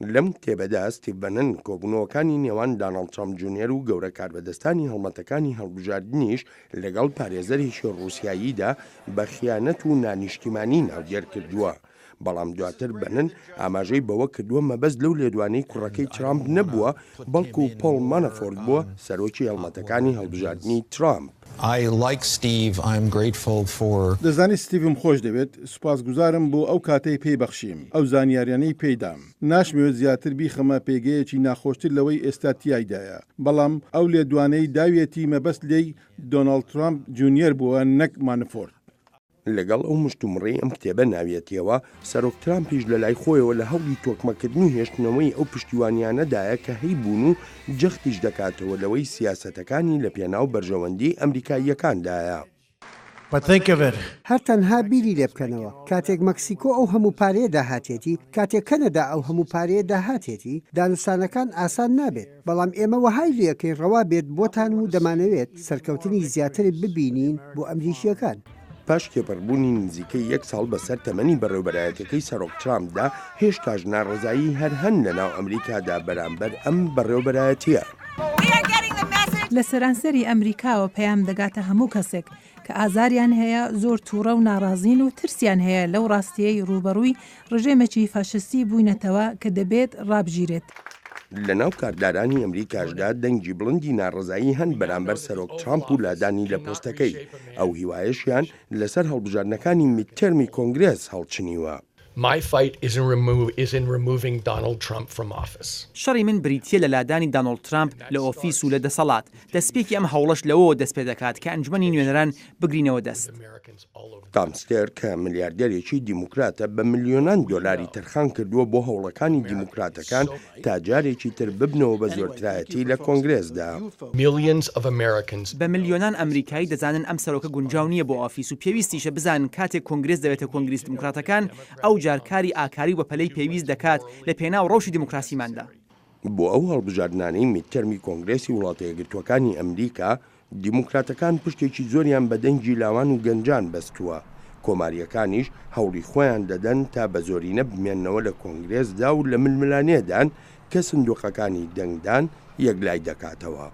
لەم کتێبەدا ستیڤ بەنن کۆبوونەوەکانی نێوان داناڵد ترامپ جونیەر و گەورە کاربەدەستانی هەڵمەتەکانی هەڵبژاردنیش لەگەڵ پارێزەرێکی ڕووسیاییدا بە خیانەت و نانیشتیمانی ناودێر کردووە. بەڵام دواتر بەنن ئاماژەی بەوە کردووە مەبەست لەو لێدوانەی کوڕەکەی ترامپ نەبووە، بەڵکو پۆڵ مانەفۆرت بووە سەرۆکی هەڵمەتەکانی هەڵبژاردننی ترامپ. دەزانی ستیڤم خۆش دەوێت، سوپاسگوزارم بۆ ئەو کاتەی پێی بەخشیم، ئەو زانیاریانەی پێدام. ناشمەوێت زیاتر بیخەمە پێگەیەکی ناخۆشتر لەوەی ئێستا تیایدایە، بەڵام ئەو لێدوانەی داوێتی مەبەست لێی دۆناڵد ترامپ جونیەر بووە، نەک مانەفۆرت. لەگەڵ ئەو مشتومڕی ئەم کتێبە ناوێتیەوە سەرۆک ترامپیش لە لای خۆیەوە لە هەوڵی تۆکمەکردنی هێشتنەوەی ئەو پشتیوانیانەدایە کە هەیبوون و جەختیش دەکاتەوە لەوەی سیاسەتەکانی لە پێناو بەرژەوەندی ئەمریکاییەکاندایە. هەر تەنها بیری لێ بکەنەوە کاتێک مەکسیکۆ ئەو هەموو پارەیە داهاتێتی، کاتێک کەنەدا ئەو هەموو پارەیە داهاتێتی، دانوستانەکان ئاسان نابێت، بەڵام ئێمە وەهای لەکەی ڕەوا بێت بۆتان و دەمانەوێت سەرکەوتنی زیاتر ببینین بۆ ئەمریکیەکان. پاش کێپەربوونی نزیکەی 1 ساڵ بەسەر تەمەنی بەڕێوەبەرایەتەکەی سەرۆک ترامپدا هێشتاش ناڕزایی هەر هەن لەناو ئەمریکادا بەرامبەر ئەم بەڕێوەبەرایەتیە. لە سەرانسەری ئەمریکاوە پەیام دەگاتە هەموو کەسێک کە ئازاریان هەیە، زۆر تووڕە و ناڕازین و ترسیان هەیە لەو ڕاستیەی ڕوبەڕووی ڕژێمێکی فاشستی بووینەتەوە کە دەبێت ڕابژیرێت. لە ناو کاردارانی ئەمریکاشدا دەنگی بڵندی ناڕزایی هەن بەرامبەر سەرۆک ترامپ و لادانی لە پۆستەکەی، ئەو هیوایەشیان لەسەر هەڵبژاردنەکانی میدتەرمی کۆنگرێس هەڵچنیوە. شەڕی من بریتیە لە لادانی داناڵد ترامپ لە ئۆفیس و لە دەسەڵات. دەستپێکی ئەم هەوڵەش لەوەوە دەست پێ دەکات کە ئەنجومەنی نوێنەران بگرینەوە دەست. تامستێر کە ملیاردێرێکی دیموکراتە بە ملیۆنان دۆلاری تەرخان کردووە بۆ هەوڵەکانی دیموکراتەکان تا جارێکی تر ببنەوە بە زۆرترایەتی لە کۆنگرێسدا. بە ملیۆنان ئەمریکایی دەزانن ئەم سەرۆکە گونجاو نییە بۆ ئۆفیس و پێویستیشە بزانن کاتێک کۆنگرێس دەوێتە کۆنگریس دیموکراتەکان ئەو جارکاری ئاکاری بە پەلەی پێویست دەکات لە پێناو ڕەوشی دیموکراسیماندا. بۆ ئەو هەڵبژاردنانەی میدتەرمی کۆنگرێسی وڵاتە یەکگرتووەکانی ئەمریکا، دیموکراتەکان پشتێکی زۆریان بە دەنگی لاوان و گەنجان بەستووە. کۆماریەکانیش هەوڵی خۆیان دەدەن تا بە زۆرینە بمێننەوە لە کۆنگرێسدا و لە ململانێدان کە سندوقەکانی دەنگدان یەکلای دەکاتەوە.